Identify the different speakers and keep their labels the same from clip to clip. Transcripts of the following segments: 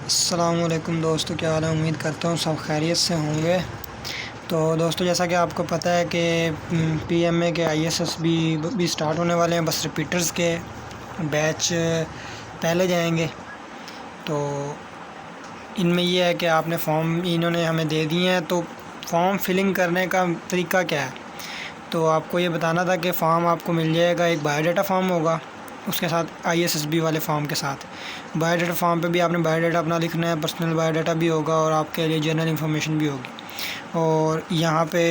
Speaker 1: अस्सलामुअलैकुम दोस्तों, क्या हाल है। उम्मीद करता हूँ सब खैरियत से होंगे। तो दोस्तों, जैसा कि आपको पता है कि पीएमए के आईएसएस भी स्टार्ट होने वाले हैं। बस रिपीटर्स के बैच पहले जाएंगे। तो इनमें ये है कि आपने फॉर्म इन्होंने हमें दे दिए हैं, तो फॉर्म फिलिंग करने का तरीका क्या है। तो आपको ये बताना था कि फ़ॉर्म आपको मिल जाएगा। एक बायोडाटा फॉर्म होगा, उसके साथ आईएसएसबी वाले फॉर्म के साथ बायोडाटा फॉर्म पे भी आपने बायोडाटा अपना लिखना है। पर्सनल बायोडाटा भी होगा और आपके लिए जनरल इन्फॉर्मेशन भी होगी। और यहाँ पे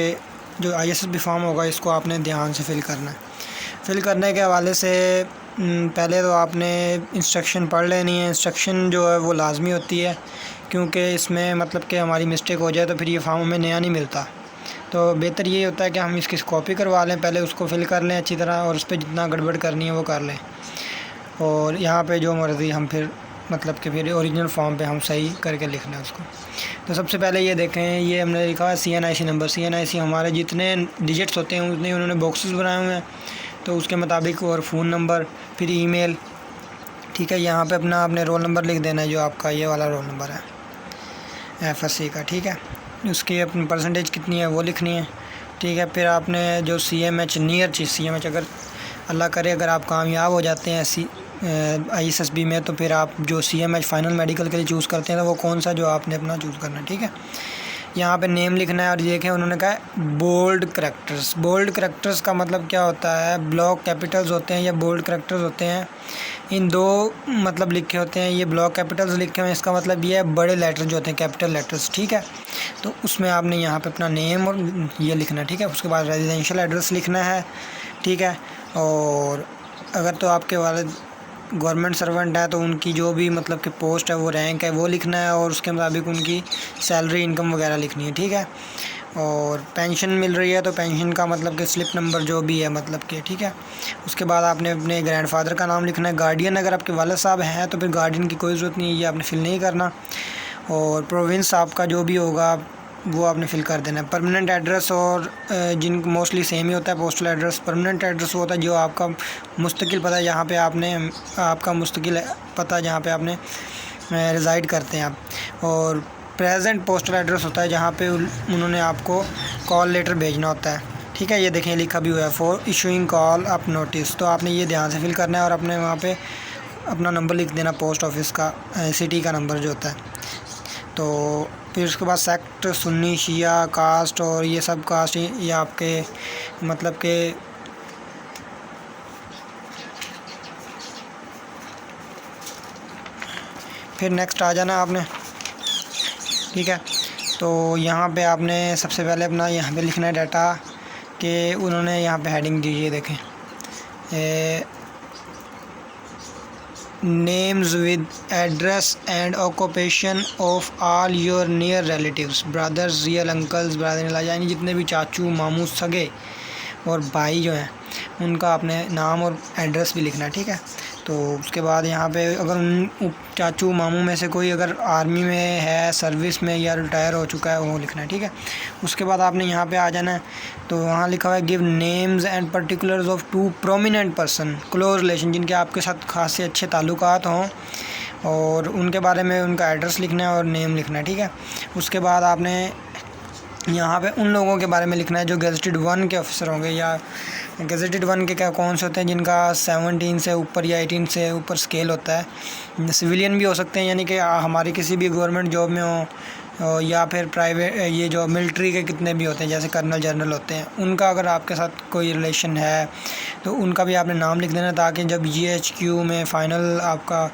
Speaker 1: जो आईएसएसबी फॉर्म होगा, इसको आपने ध्यान से फिल करना है। फिल करने के हवाले से पहले तो आपने इंस्ट्रक्शन पढ़ लेनी है। इंस्ट्रक्शन जो है वो लाजमी होती है, क्योंकि इसमें मतलब कि हमारी मिस्टेक हो जाए तो फिर ये फॉर्म हमें नया नहीं मिलता। तो बेहतर ये होता है कि हम इसकी कॉपी करवा लें, पहले उसको फिल कर लें अच्छी तरह, और उस पर जितना गड़बड़ करनी है वो कर लें। और यहाँ पे जो मर्ज़ी हम फिर मतलब कि फिर ओरिजिनल फॉर्म पे हम सही करके लिख लें उसको। तो सबसे पहले ये देखें, ये हमने लिखा है CNIC नंबर। CNIC हमारे जितने डिजिट्स होते हैं उतने उन्होंने बॉक्सेस बनाए हुए हैं, तो उसके मुताबिक। और फ़ोन नंबर, फिर ईमेल। ठीक है, यहाँ पे अपना आपने रोल नंबर लिख देना है, जो आपका ये वाला रोल नंबर है FSC का। ठीक है, उसकी अपनी परसेंटेज कितनी है वो लिखनी है। ठीक है, फिर आपने जो CMH नियर चीज़ CMH, अगर अल्लाह करे अगर आप कामयाब हो जाते हैं ISSB में, तो फिर आप जो CMH फाइनल मेडिकल के लिए चूज़ करते हैं, तो वो कौन सा जो आपने अपना चूज़ करना है। ठीक है, यहाँ पे नेम लिखना है। और ये देखें, उन्होंने कहा है बोल्ड करैक्टर्स। बोल्ड करैक्टर्स का मतलब क्या होता है, ब्लॉक कैपिटल्स होते हैं या बोल्ड करैक्टर्स होते हैं। इन दो मतलब लिखे होते हैं। ये ब्लॉक कैपिटल्स लिखे हुए हैं, इसका मतलब ये है बड़े लेटर जो होते हैं, कैपिटल लेटर्स। ठीक है, तो उसमें आपने यहाँ पे अपना नेम और ये लिखना है। ठीक है, उसके बाद रेजिडेंशियल एड्रेस लिखना है। ठीक है, और अगर तो आपके वालिद गवर्नमेंट सर्वेंट है तो उनकी जो भी मतलब कि पोस्ट है, वो रैंक है, वो लिखना है, और उसके मुताबिक उनकी सैलरी इनकम वगैरह लिखनी है। ठीक है, और पेंशन मिल रही है तो पेंशन का मतलब कि स्लिप नंबर जो भी है मतलब कि। ठीक है, उसके बाद आपने अपने ग्रैंडफादर का नाम लिखना है। गार्डियन अगर आपके वालिद साहब हैं तो फिर गार्डियन की कोई ज़रूरत नहीं है, ये आपने फिल नहीं करना। और प्रोविंस आपका जो भी होगा वो आपने फिल कर देना है। परमानेंट एड्रेस और जिन मोस्टली सेम ही होता है पोस्टल एड्रेस। परमानेंट एड्रेस वो होता है जो आपका मुस्तकिल पता है, जहाँ पे आपने आपका मुस्तकिल पता जहाँ पे आपने रिज़ाइड करते हैं आप। और प्रेजेंट पोस्टल एड्रेस होता है जहाँ पे उन्होंने आपको कॉल लेटर भेजना होता है। ठीक है, ये देखें लिखा भी हुआ है, for issuing call up notice. तो आपने ये ध्यान से फिल करना है और अपने वहाँ पे अपना नंबर लिख देना, पोस्ट ऑफिस का सिटी का नंबर जो होता है। तो फिर उसके बाद सेक्ट, सुन्नी, शिया, कास्ट और ये सब कास्ट ये आपके मतलब के फिर नेक्स्ट आ जाना आपने। ठीक है, तो यहाँ पे आपने सबसे पहले अपना यहाँ पे लिखना है डाटा कि उन्होंने यहाँ पे हेडिंग दी है, देखें names with address and occupation of all your near relatives, brothers, real uncles, brother in law, यानी जितने भी चाचू मामू सगे और भाई जो हैं उनका आपने नाम और एड्रेस भी लिखना है। ठीक है, तो उसके बाद यहाँ पे अगर उन चाचू मामू में से कोई अगर आर्मी में है, सर्विस में या रिटायर हो चुका है, वो लिखना है। ठीक है, उसके बाद आपने यहाँ पे आ जाना है। तो वहाँ लिखा हुआ है give names and particulars of 2 prominent person close relation, जिनके आपके साथ खासे अच्छे ताल्लुकात हों, और उनके बारे में उनका एड्रेस लिखना है और नेम लिखना है। ठीक है, उसके बाद आपने यहाँ पे उन लोगों के बारे में लिखना है जो गेजेटेड 1 के ऑफिसर होंगे, या गेजेटेड 1 के क्या कौन से होते हैं जिनका 17 से ऊपर या 18 से ऊपर स्केल होता है। सिविलियन भी हो सकते हैं, यानी कि हमारी किसी भी गवर्नमेंट जॉब में हो, या फिर प्राइवेट ये जो मिलिट्री के कितने भी होते हैं जैसे कर्नल जनरल होते हैं, उनका अगर आपके साथ कोई रिलेशन है तो उनका भी आपने नाम लिख देना, ताकि जब GHQ में फ़ाइनल आपका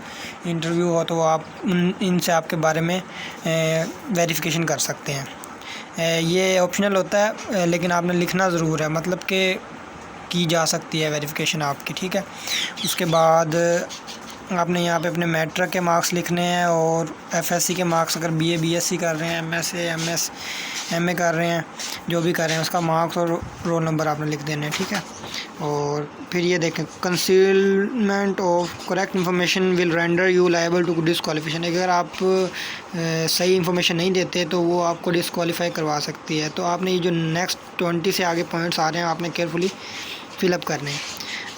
Speaker 1: इंटरव्यू हो तो आप इनसे आपके बारे में वेरिफिकेशन कर सकते हैं। ये ऑप्शनल होता है लेकिन आपने लिखना ज़रूर है, मतलब कि की जा सकती है वेरिफिकेशन आपकी। ठीक है, उसके बाद आपने यहाँ पे अपने मैट्रिक के मार्क्स लिखने हैं और FSC के मार्क्स, अगर BA BSc कर रहे हैं, MSc MS MA कर रहे हैं, जो भी कर रहे हैं उसका मार्क्स और रोल नंबर आपने लिख देने हैं। ठीक है, और फिर ये देखें concealment of correct information will render you liable to disqualification. अगर आप सही इन्फॉर्मेशन नहीं देते तो वो आपको डिसक्वालीफाई करवा सकती है। तो आपने ये जो नेक्स्ट 20 से आगे पॉइंट्स आ रहे हैं आपने केयरफुली फिलअप करने हैं।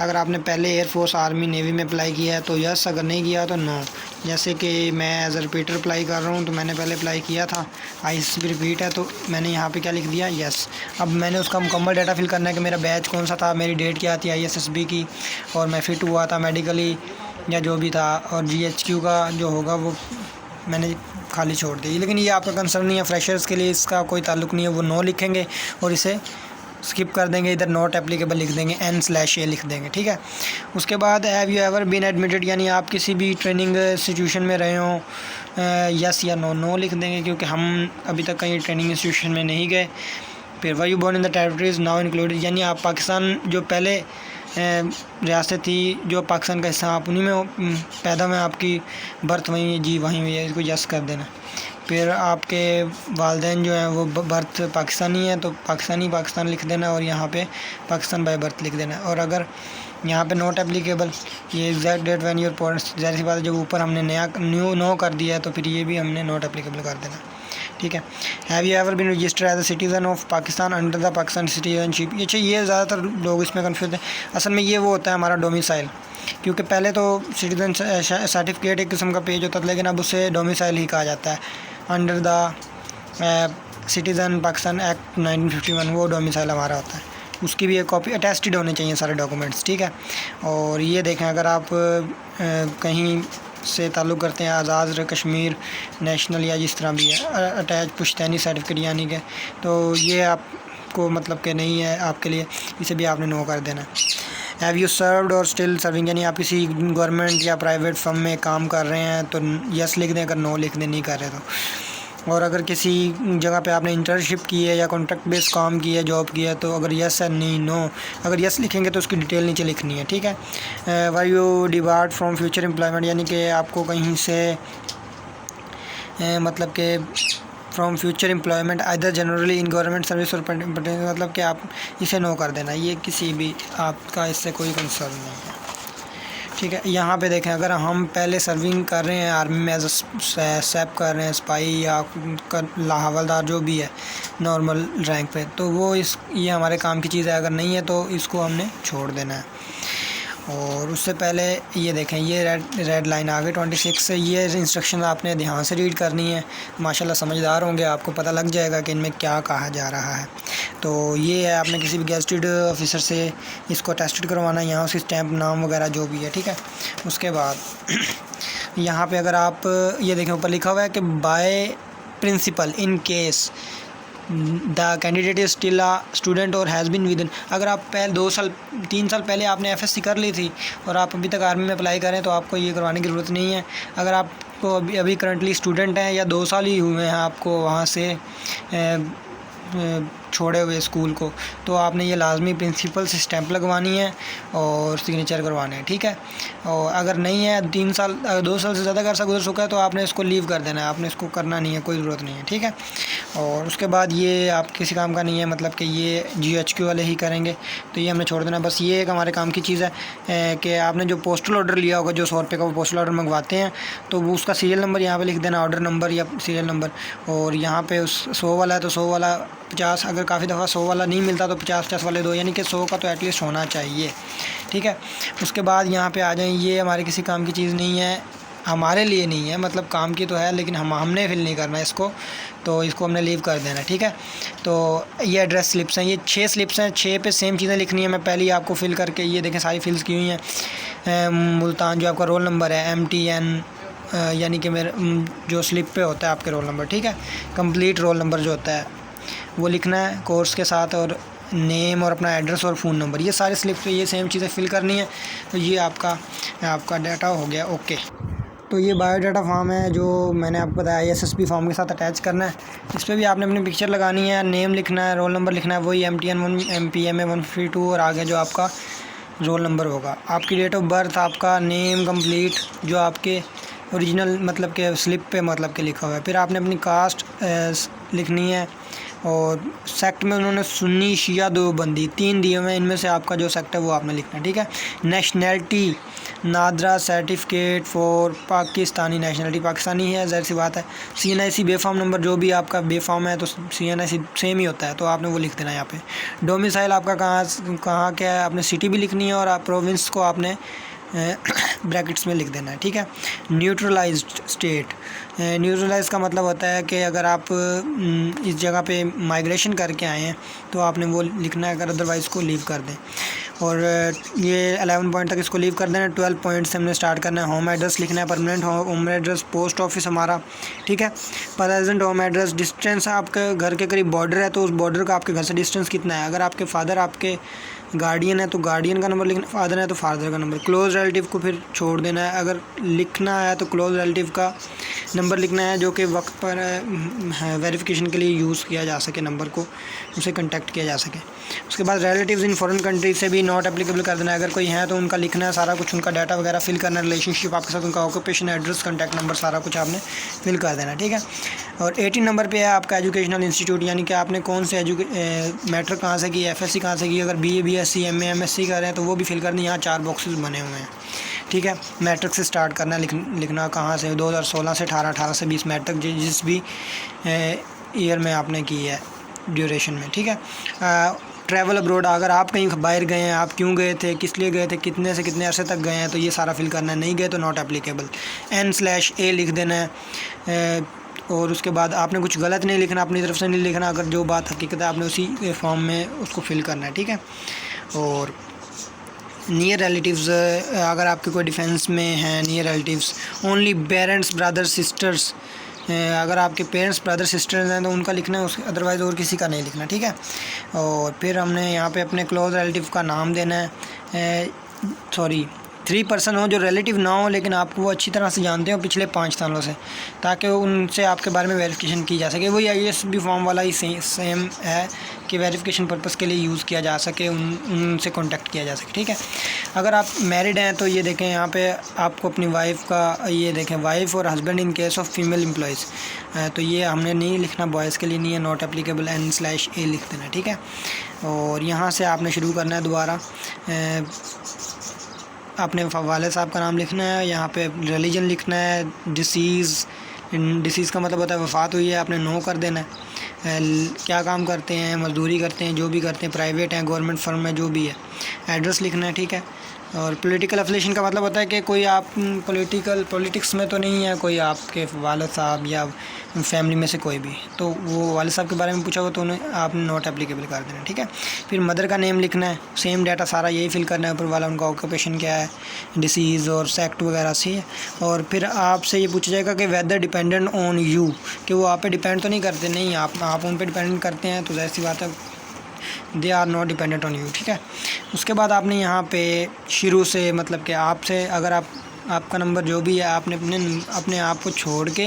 Speaker 1: अगर आपने पहले एयरफोर्स, आर्मी, नेवी में अप्लाई किया है तो यस, अगर नहीं किया तो नो। जैसे कि मैं एज अ रिपीटर अप्लाई कर रहा हूँ, तो मैंने पहले अप्लाई किया था, ISSB रिपीट है, तो मैंने यहाँ पे क्या लिख दिया, यस। अब मैंने उसका मुकम्मल डाटा फिल करना है कि मेरा बैच कौन सा था, मेरी डेट क्या थी ISSB की, और मैं फ़िट हुआ था मेडिकली या जो भी था, और GHQ का जो होगा वो मैंने खाली छोड़ दी। लेकिन ये आपका कंसर्न नहीं है, फ्रेशर्स के लिए इसका कोई ताल्लुक़ नहीं है, वो नो लिखेंगे और इसे स्किप कर देंगे, इधर नॉट एप्लीकेबल लिख देंगे, N/A लिख देंगे, ठीक है। उसके बाद have you ever been admitted, यानी आप किसी भी ट्रेनिंग इंस्टीट्यूशन में रहे हों, यस या नो लिख देंगे, क्योंकि हम अभी तक कहीं ट्रेनिंग इंस्टीट्यूशन में नहीं गए। फिर were you born in the territories now included, यानी आप पाकिस्तान जो पहले रियासत थी जो पाकिस्तान का हिस्सा, आप उन्हीं में पैदा हुए, आपकी बर्थ वहीं जी वहीं हुई है, इसको यस कर देना। फिर आपके वालिदैन जो हैं वो बर्थ पाकिस्तानी है, तो पाकिस्तान लिख देना, और यहाँ पे पाकिस्तान बाय बर्थ लिख देना। और अगर यहाँ पे नॉट एप्लीकेबल, ये exact date when your parents, ज़ाहिर सी बात है जब ऊपर हमने नो कर दिया है तो फिर ये भी हमने नॉट एप्लीकेबल कर देना, ठीक है। Have you ever been registered as a citizen of Pakistan under the Pakistan citizenship, अच्छा ये ज़्यादातर लोग इसमें कन्फ्यूज हैं। असल में ये वो होता है हमारा डोमिसाइल, क्योंकि पहले तो सिटीज़न सर्टिफिकेट एक किस्म का पेज होता था, लेकिन अब उसे डोमिसाइल ही कहा जाता है। Under the citizen Pakistan act 1951 वो डोमिसाइल हमारा होता है, उसकी भी एक कॉपी अटेस्टेड होने चाहिए सारे डॉक्यूमेंट्स, ठीक है। और ये देखें, अगर आप कहीं से ताल्लुक़ करते हैं आज़ाद कश्मीर नेशनल या जिस तरह भी है, अटैच पुश्तैनी सर्टिफिकेट यानी कि, तो ये आपको मतलब कि नहीं है आपके लिए, इसे भी आपने नो कर देना। हैव यू सर्व्ड और स्टिल सर्विंग, यानी आप किसी गवर्नमेंट या प्राइवेट फर्म में काम कर रहे हैं तो यस लिख दें, अगर नो लिख दें नहीं कर रहे तो। और अगर किसी जगह पे आपने इंटर्नशिप की है या कॉन्ट्रैक्ट बेस काम किया है, जॉब किया है, तो अगर यस है नहीं नो, अगर यस लिखेंगे तो उसकी डिटेल नीचे लिखनी है, ठीक है। Why you debarred from future employment, यानी कि आपको कहीं से मतलब कि from future employment either generally in government service और मतलब कि आप इसे नो कर देना, ये किसी भी आपका इससे कोई कंसर्न नहीं है, ठीक है। यहाँ पे देखें, अगर हम पहले सर्विंग कर रहे हैं आर्मी में एज सैप कर रहे हैं, स्पाई या हवलदार जो भी है नॉर्मल रैंक पे, तो वो ये हमारे काम की चीज़ है, अगर नहीं है तो इसको हमने छोड़ देना है। और उससे पहले ये देखें, ये रेड लाइन आ गई 26 से, ये इंस्ट्रक्शन आपने ध्यान से रीड करनी है, माशाल्लाह समझदार होंगे, आपको पता लग जाएगा कि इनमें क्या कहा जा रहा है। तो ये है, आपने किसी भी गेजेटेड ऑफिसर से इसको टेस्टेड करवाना है, यहाँ उसकी स्टैंप नाम वगैरह जो भी है, ठीक है। उसके बाद यहाँ पे अगर आप ये देखें, ऊपर लिखा हुआ है कि by principle in case the candidate is still a student और हैज़ बिन विद, अगर आप पहले 3 साल पहले आपने FSC कर ली थी और आप अभी तक आर्मी में अप्लाई करें तो आपको ये करवाने की ज़रूरत नहीं है। अगर आपको अभी करंटली स्टूडेंट हैं या 2 साल ही हुए हैं आपको वहाँ से छोड़े हुए स्कूल को, तो आपने ये लाजमी प्रिंसिपल से स्टैंप लगवानी है और सिग्नेचर करवाने हैं, ठीक है। और अगर नहीं है 2 साल से ज़्यादा अरसा गुजर चुका है तो आपने इसको लीव कर देना है, आपने इसको करना नहीं है, कोई ज़रूरत नहीं है, ठीक है। और उसके बाद ये आप किसी काम का नहीं है, मतलब कि ये GHQ वाले ही करेंगे, तो ये हमने छोड़ देना। बस ये एक हमारे काम की चीज़ है कि आपने जो पोस्टल ऑर्डर लिया होगा, जो 100 रुपये का वो पोस्टल ऑर्डर मंगवाते हैं, तो वो उसका सीरियल नंबर यहाँ पे लिख देना, ऑर्डर नंबर या सीरियल नंबर। और यहाँ पे उस 100 वाला है तो 100 वाला 50, अगर काफ़ी दफ़ा 100 वाला नहीं मिलता तो 50 वाले दो, यानी कि 100 का तो एटलीस्ट होना चाहिए, ठीक है। उसके बाद यहाँ पे आ जाएं, ये हमारे किसी काम की चीज़ नहीं है, हमारे लिए नहीं है, मतलब काम की तो है लेकिन हमने फिल नहीं करना इसको, तो इसको हमने लीव कर देना, ठीक है। तो ये एड्रेस स्लिप्स हैं, ये 6 स्लिप्स हैं, 6 पे सेम चीज़ें लिखनी है। मैं पहले ही आपको फिल करके, ये देखें सारी फिल्स की हुई हैं। मुल्तान जो आपका रोल नंबर है MTN, यानी कि मेरे जो स्लिप पे होता है आपके रोल नंबर, ठीक है। कंप्लीट रोल नंबर जो होता है वो लिखना है कोर्स के साथ, और नेम और अपना एड्रेस और फ़ोन नंबर, ये सारे स्लिप पे ये सेम चीज़ें फिल करनी है। तो ये आपका डाटा हो गया ओके। तो ये बायोडाटा फॉर्म है जो मैंने आपको बताया, ISSB फॉर्म के साथ अटैच करना है। इस पर भी आपने अपनी पिक्चर लगानी है, नेम लिखना है, रोल नंबर लिखना है, वही MTN 1 MPMA 152, और आगे जो आपका रोल नंबर होगा, आपकी डेट ऑफ बर्थ, आपका नेम कंप्लीट जो आपके ओरिजिनल मतलब के स्लिप पे मतलब के लिखा हुआ है। फिर आपने अपनी कास्ट लिखनी है, और सेक्ट में उन्होंने सुन्नी शिया दो बंदी 3 दिए हुए हैं, इनमें से आपका जो सेक्ट है वो आपने लिखना है, ठीक है। Nationality NADRA certificate for Pakistani, nationality Pakistani है, ज़ाहिर सी बात है। CNIC बेफाम नंबर जो भी आपका बेफाम है तो CNIC सेम ही होता है, तो आपने वो लिख देना है यहाँ पे। डोमिसाइल आपका कहाँ क्या है, आपने सिटी भी लिखनी है और आप प्रोविंस को आपने ब्रैकेट्स में लिख देना है, ठीक है। न्यूट्रलाइज्ड स्टेट, न्यूट्रलाइज का मतलब होता है कि अगर आप इस जगह पे माइग्रेशन करके आए हैं तो आपने वो लिखना है, अगर अदरवाइज़ को लीव कर दें। और ये 11 पॉइंट तक इसको लीव कर देना है। 12 पॉइंट से हमने स्टार्ट करना है। होम एड्रेस लिखना है, permanent home address, post office हमारा, ठीक है। प्रेजेंट होम एड्रेस, डिस्टेंस आपके घर के करीब बॉर्डर है तो उस बॉर्डर का आपके घर से डिस्टेंस कितना है। अगर आपके फादर आपके गार्डियन है तो गार्डियन का नंबर लिखना, फादर है तो फादर का नंबर। क्लोज रिलेटिव को फिर छोड़ देना है, अगर लिखना है तो क्लोज रिलेटिव का नंबर लिखना है जो कि वक्त पर वेरिफिकेशन के लिए यूज़ किया जा सके, नंबर को उसे कांटेक्ट किया जा सके। उसके बाद रिलेटिव्स इन फॉरेन कंट्री से भी नॉट एप्लीकेबल कर देना है, अगर कोई है तो उनका लिखना है सारा कुछ, उनका डाटा वगैरह फिल करना है, रिलेशनशिप आपके साथ, उनका ऑक्यूपेशन, एड्रेस, कॉन्टैक्ट नंबर सारा कुछ आपने फिल कर देना, ठीक है। और 18 नंबर पे है आपका एजुकेशनल इंस्टीट्यूट, यानी कि आपने कौन से मैट्रिक कहाँ से की, FSC कहाँ से की, अगर BA BSc MA MSc कर रहे हैं तो वो भी फिल करनी है। यहाँ 4 बॉक्सेस बने हुए हैं, ठीक है। मैट्रिक से स्टार्ट करना है, लिखना कहाँ से, 2016 से 18 से 20 मैट्रिक जिस भी ईयर में आपने की है ड्यूरेशन में, ठीक है। ट्रैवल अब्रोड, अगर आप कहीं बाहर गए हैं, आप क्यों गए थे, किस लिए गए थे, कितने से कितने अरसे तक गए हैं, तो ये सारा फिल करना है। नहीं गए तो नॉट एप्लीकेबल। N/A लिख देना है। और उसके बाद आपने कुछ गलत नहीं लिखना, अपनी तरफ से नहीं लिखना, अगर जो बात हकीकत है आपने उसी फॉर्म में उसको फिल करना है, ठीक है। और नियर रिलेटिव्स, अगर आपके कोई डिफेंस में हैं near relatives, only parents brother sisters, अगर आपके पेरेंट्स ब्रदर सिस्टर्स हैं तो उनका लिखना है, उसके अदरवाइज़ और किसी का नहीं लिखना, ठीक है। और फिर हमने यहाँ पे अपने क्लोज रिलेटिव का नाम देना है। 3 पर्सन हो जो रिलेटिव ना हो लेकिन आपको वो अच्छी तरह से जानते हो पिछले 5 सालों से, ताकि उनसे आपके बारे में वेरिफिकेशन की जा सके। वही IASB फॉर्म वाला ही सेम है कि वेरिफिकेशन पर्पज़ के लिए यूज़ किया जा सके, उनसे कांटेक्ट किया जा सके, ठीक है। अगर आप मैरिड हैं तो ये देखें यहाँ पे आपको अपनी वाइफ का, ये देखें वाइफ और husband in case of female employees, तो ये हमने नहीं लिखना, बॉयज़ के लिए नहीं है, नॉट एप्लीकेबल, N/A लिख देना, ठीक है। और यहाँ से आपने शुरू करना है दोबारा, अपने वाले साहब का नाम लिखना है, यहाँ पे रिलीजन लिखना है, डिसीज़ का मतलब होता है वफ़ात हुई है, आपने नो कर देना है। क्या काम करते हैं, मजदूरी करते हैं, जो भी करते हैं, प्राइवेट हैं, गवर्नमेंट फर्म है, जो भी है, एड्रेस लिखना है, ठीक है। और पॉलिटिकल एफिलिएशन का मतलब होता है कि कोई आप पॉलिटिक्स में तो नहीं है, कोई आपके वालिद साहब या फैमिली में से कोई भी, तो वो वालिद साहब के बारे में पूछा हो तो उन्हें आपने नॉट एप्लीकेबल कर देना, ठीक है। फिर मदर का नेम लिखना है, सेम डाटा सारा यही फिल करना है, ऊपर वाला उनका ऑक्यूपेशन क्या है, डिसीज़ और सेक्ट वगैरह से। और फिर आपसे ये पूछा जाएगा कि वेदर डिपेंडेंट ऑन यू, कि वो आप पे डिपेंड तो नहीं करते, नहीं आप उन पे डिपेंड करते हैं, तो ज़ाहिर सी बात है they are not dependent on you, ठीक है। उसके बाद आपने यहाँ पे शुरू से मतलब कि आपसे अगर आपका नंबर जो भी है आपने अपने आप को छोड़ के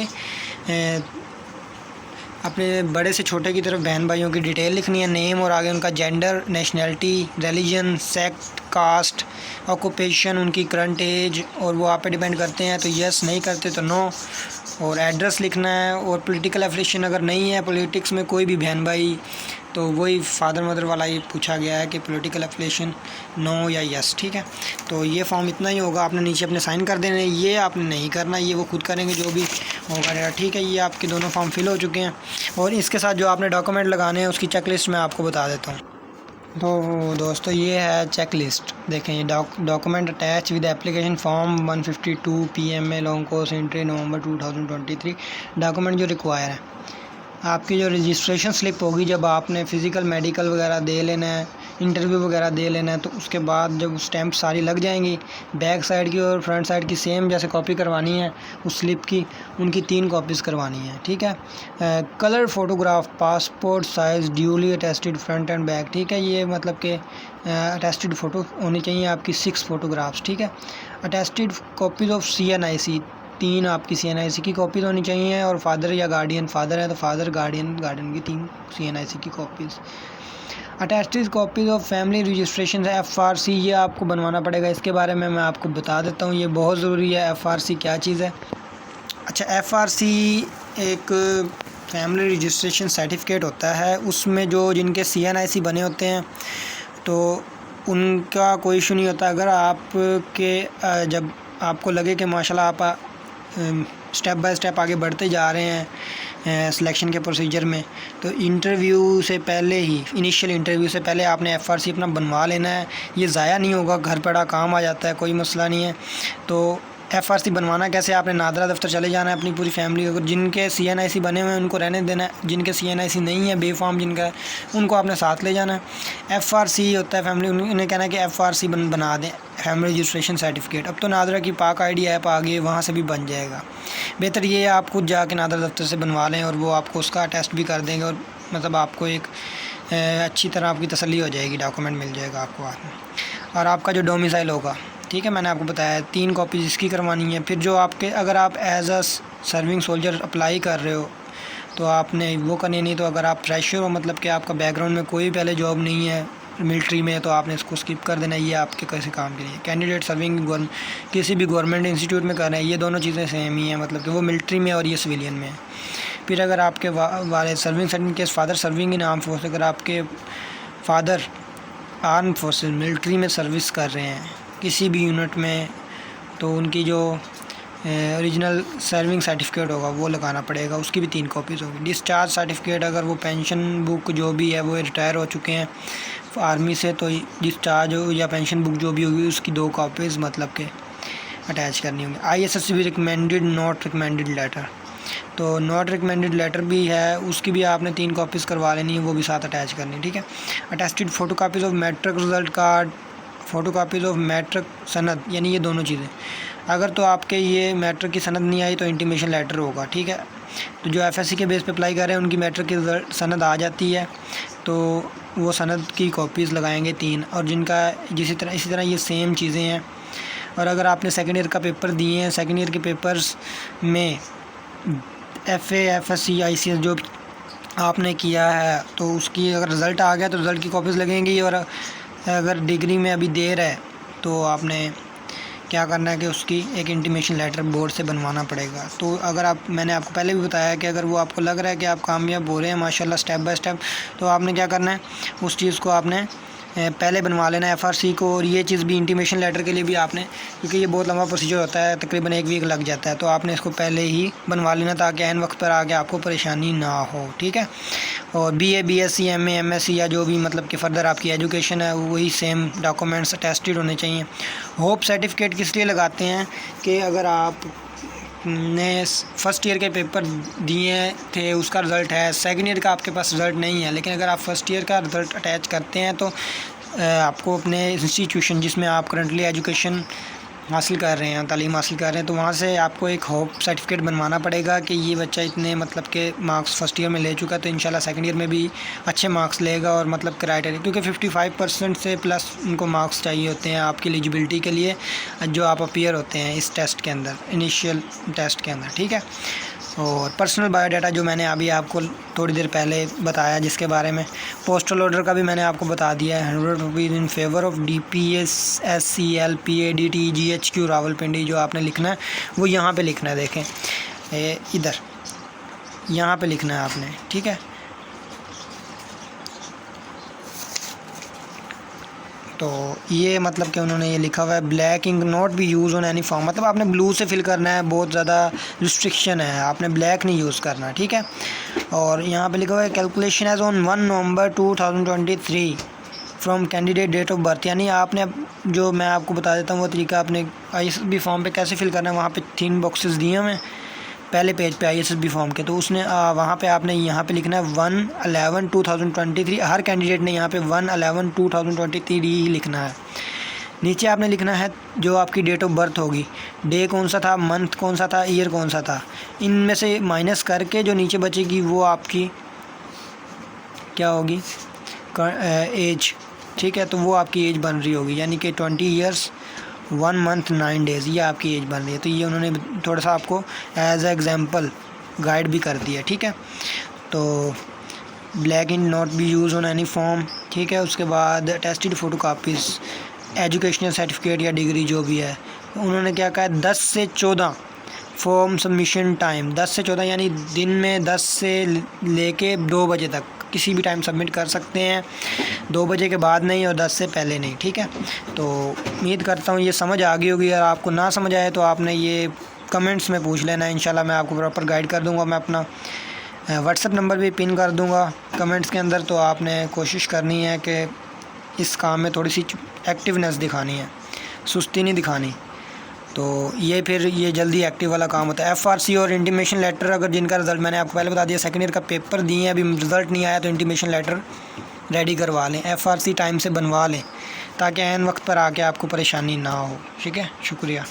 Speaker 1: अपने बड़े से छोटे की तरफ बहन भाइयों की डिटेल लिखनी है, नेम और आगे उनका gender, nationality, religion, sect, caste, occupation, उनकी करंट एज, और वो आप पे डिपेंड करते हैं तो यस, नहीं करते तो नो। और एड्रेस लिखना है। और पॉलिटिकल एफिलिएशन अगर नहीं है पॉलिटिक्स में कोई भी बहन भाई, तो वही फादर मदर वाला ही पूछा गया है कि पॉलिटिकल एफिलिएशन नो या यस, ठीक है। तो ये फॉर्म इतना ही होगा, आपने नीचे अपने साइन कर देने, ये आपने नहीं करना, ये वो खुद करेंगे जो भी होगा, ठीक है। ये आपके दोनों फॉर्म फिल हो चुके हैं और इसके साथ जो आपने डॉक्यूमेंट लगाने हैं उसकी चेक लिस्ट मैं आपको बता देता हूँ। तो दोस्तों ये है चेक लिस्ट, देखें ये document attach with application form 152 PMA long course entry November 2023। Document जो रिक्वायर है, आपकी जो रजिस्ट्रेशन स्लिप होगी जब आपने फ़िज़िकल मेडिकल वगैरह दे लेना है, इंटरव्यू वगैरह दे लेना है, तो उसके बाद जब स्टैंप सारी लग जाएंगी, बैक साइड की और फ्रंट साइड की सेम जैसे कॉपी करवानी है उस स्लिप की, उनकी 3 कॉपीज़ करवानी है, ठीक है। Colour photograph, passport size, duly attested front end back, ठीक है। ये मतलब कि अटेस्टेड फ़ोटो होनी चाहिए आपकी 6 फ़ोटोग्राफ्स, ठीक है। अटेस्टेड कॉपीज़ ऑफ CNIC, 3 आपकी CNIC की कॉपीज़ होनी चाहिए। और फादर या गार्डियन, फादर है तो फादर, गार्डियन की 3 CNIC की copies. Attached copies of family registration FRC, ये आपको बनवाना पड़ेगा, इसके बारे में मैं आपको बता देता हूँ, ये बहुत ज़रूरी है। FRC क्या चीज़ है? अच्छा, FRC एक फैमिली रजिस्ट्रेशन सर्टिफिकेट होता है, उसमें जो जिनके CNIC बने होते हैं तो उनका कोई इशू नहीं होता। अगर आपके जब आपको लगे कि माशाल्लाह आप स्टेप बाय स्टेप आगे बढ़ते जा रहे हैं सिलेक्शन के प्रोसीजर में, तो इंटरव्यू से पहले ही, इनिशियल इंटरव्यू से पहले आपने FRC अपना बनवा लेना है। ये ज़ाया नहीं होगा, घर पड़ा काम आ जाता है, कोई मसला नहीं है। तो FRC बनवाना कैसे, आपने नादरा दफ्तर चले जाना है अपनी पूरी फैमिली। अगर जिनके CNIC बने हुए हैं उनको रहने देना है, जिनके CNIC नहीं है, बेफार्म जिनका है, उनको आपने साथ ले जाना है। FRC होता है फैमिली, उन्हें कहना है कि FRC बना दें, फैमिली रजिस्ट्रेशन सर्टिफिकेट। अब तो नादरा की पाक ID ऐप आ गई, वहाँ से भी बन जाएगा। बेहतर ये है आप खुद जाके नादरा दफ्तर से बनवा लें और वो आपको उसका टेस्ट भी कर देंगे और मतलब आपको एक अच्छी तरह आपकी तसल्ली हो जाएगी, डॉक्यूमेंट मिल जाएगा आपको हाथ में। और आपका जो डोमिसाइल होगा, ठीक है, मैंने आपको बताया 3 कॉपीज़ इसकी करवानी है। फिर जो आपके, अगर आप as a serving soldier apply कर रहे हो तो आपने वो करनी नहीं। तो अगर आप फ्रेशर हो, मतलब कि आपका बैकग्राउंड में कोई पहले जॉब नहीं है मिलिट्री में, तो आपने इसको स्किप कर देना। ये आपके कैसे काम के लिए कैंडिडेट सर्विंग किसी भी गवर्नमेंट इंस्टीट्यूट में कर रहे हैं, ये दोनों चीज़ें सेम ही हैं, मतलब कि वो मिलिट्री में और ये सिविलियन में है। फिर अगर आपके वाले serving certificate father serving in arm force, अगर आपके फादर आर्म फोर्सेस मिलिट्री में सर्विस कर रहे हैं किसी भी यूनिट में, तो उनकी जो ओरिजिनल सर्विंग सर्टिफिकेट होगा वो लगाना पड़ेगा, उसकी भी 3 कॉपीज़ होगी। डिस्चार्ज सर्टिफिकेट, अगर वो पेंशन बुक जो भी है वो रिटायर हो चुके हैं आर्मी से, तो डिस्चार्ज या पेंशन बुक जो भी होगी उसकी 2 कॉपीज़ मतलब के अटैच करनी होंगी। ISSB recommended not recommended letter, तो नॉट रिकमेंडेड लेटर भी है, उसकी भी आपने 3 कॉपीज़ करवा लेनी है, वो भी साथ अटैच करनी, ठीक है। Attested photo copies of matric result card, photo copies of matric सनद, यानी ये दोनों चीज़ें। अगर तो आपके ये मैट्रिक की सनद नहीं आई तो इंटीमेशन लेटर होगा, ठीक है। तो जो FSC के बेस पे अप्लाई कर रहे हैं उनकी मैट्रिक की सनद आ जाती है, तो वो सनद की कॉपीज़ लगाएंगे 3। और जिनका इसी तरह ये सेम चीज़ें हैं। और अगर आपने सेकेंड ईयर का पेपर दिए हैं, सेकेंड ईयर के पेपर्स में FA FSC ICS जो आपने किया है, तो उसकी अगर रिज़ल्ट आ गया तो रिज़ल्ट की कॉपीज़ लगेंगी। और अगर डिग्री में अभी देर है तो आपने क्या करना है कि उसकी एक इंटीमेशन लेटर बोर्ड से बनवाना पड़ेगा। तो अगर आप, मैंने आपको पहले भी बताया कि अगर वो आपको लग रहा है कि आप कामयाब हो रहे हैं माशाल्लाह स्टेप बाय स्टेप, तो आपने क्या करना है, उस चीज़ को आपने पहले बनवा लेना है FRC को। और ये चीज़ भी इंटीमेशन लेटर के लिए भी आपने, क्योंकि ये बहुत लंबा प्रोसीजर होता है, तकरीबन 1 वीक लग जाता है, तो आपने इसको पहले ही बनवा लेना ताकि ऐन वक्त पर आके आपको परेशानी ना हो, ठीक है। और BA BSc MA MSc या जो भी मतलब कि फ़र्दर आपकी एजुकेशन है वही सेम डॉक्यूमेंट्स अटेस्टेड होने चाहिए। होप सर्टिफिकेट किस लिए लगाते हैं कि अगर आप ने फ़र्स्ट ईयर के पेपर दिए थे, उसका रिज़ल्ट है, सेकंड ईयर का आपके पास रिज़ल्ट नहीं है, लेकिन अगर आप फ़र्स्ट ईयर का रिज़ल्ट अटैच करते हैं तो आपको अपने इंस्टीट्यूशन जिसमें आप करंटली एजुकेशन हासिल कर रहे हैं, तालीम हासिल कर रहे हैं, तो वहाँ से आपको एक होप सर्टिफिकेट बनवाना पड़ेगा कि ये बच्चा इतने मतलब के मार्क्स फ़र्स्ट ईयर में ले चुका है, तो इंशाल्लाह सेकंड ईयर में भी अच्छे मार्क्स लेगा। और मतलब क्राइटेरिया, क्योंकि 55% से प्लस उनको मार्क्स चाहिए होते हैं आपकी एलिजिबिलिटी के लिए, जो आप अपीयर होते हैं इस टेस्ट के अंदर, इनिशियल टेस्ट के अंदर, ठीक है। और पर्सनल बायोडाटा जो मैंने अभी आपको थोड़ी देर पहले बताया, जिसके बारे में पोस्टल ऑर्डर का भी मैंने आपको बता दिया है, 100 rupees in favour of DPS SCL PADT GHQ Rawalpindi. जो आपने लिखना है वो यहाँ पे लिखना है, देखें इधर यहाँ पे लिखना है आपने, ठीक है। तो ये मतलब कि उन्होंने ये लिखा हुआ है, black ink not be use on any form, मतलब आपने ब्लू से फिल करना है, बहुत ज़्यादा रिस्ट्रिक्शन है, आपने ब्लैक नहीं यूज़ करना, ठीक है। और यहाँ पे लिखा हुआ है calculation as on 1 November 2023 from candidate date of birth, यानी आपने, जो मैं आपको बता देता हूँ वो तरीका, आपने ISSB फॉर्म पे कैसे फिल करना है। वहाँ पे 3 बॉक्सेस दिए हुए हैं पहले पेज पे ISSB फॉर्म के, तो उसने वहाँ पे आपने यहाँ पे लिखना है 1/11/2023। हर कैंडिडेट ने यहाँ पे 1/11/2023 ही लिखना है। नीचे आपने लिखना है जो आपकी डेट ऑफ बर्थ होगी, डे कौन सा था, मंथ कौन सा था, ईयर कौन सा था, इनमें से माइनस करके जो नीचे बचेगी वो आपकी क्या होगी, एज, ठीक है। तो वो आपकी एज बन रही होगी, यानी कि 20 ईयर्स 1 मंथ 9 डेज़, ये आपकी एज बन रही है। तो ये उन्होंने थोड़ा सा आपको एज एग्जांपल गाइड भी कर दिया, ठीक है। तो black in not be use on any form, ठीक है। उसके बाद tested photo copies, educational certificate या डिग्री जो भी है, उन्होंने क्या कहा है 10 से 14 फॉर्म सबमिशन टाइम 10 से 14 यानी दिन में 10 से लेके 2 बजे तक किसी भी टाइम सबमिट कर सकते हैं, 2 बजे के बाद नहीं और 10 से पहले नहीं, ठीक है। तो उम्मीद करता हूँ ये समझ आ गई होगी। अगर आपको ना समझ आए तो आपने ये कमेंट्स में पूछ लेना, इंशाल्लाह मैं आपको प्रॉपर गाइड कर दूँगा। मैं अपना व्हाट्सएप नंबर भी पिन कर दूँगा कमेंट्स के अंदर। तो आपने कोशिश करनी है कि इस काम में थोड़ी सी एक्टिवनेस दिखानी है, सुस्ती नहीं दिखानी। तो ये जल्दी एक्टिव वाला काम होता है। एफआरसी और इंटीमेशन लेटर, अगर जिनका रिज़ल्ट मैंने आपको पहले बता दिया, सेकेंड ईयर का पेपर दिए हैं, अभी रिज़ल्ट नहीं आया, तो इंटीमेशन लेटर रेडी करवा लें, एफआरसी टाइम से बनवा लें, ताकि ऐन वक्त पर आके आपको परेशानी ना हो, ठीक है। शुक्रिया।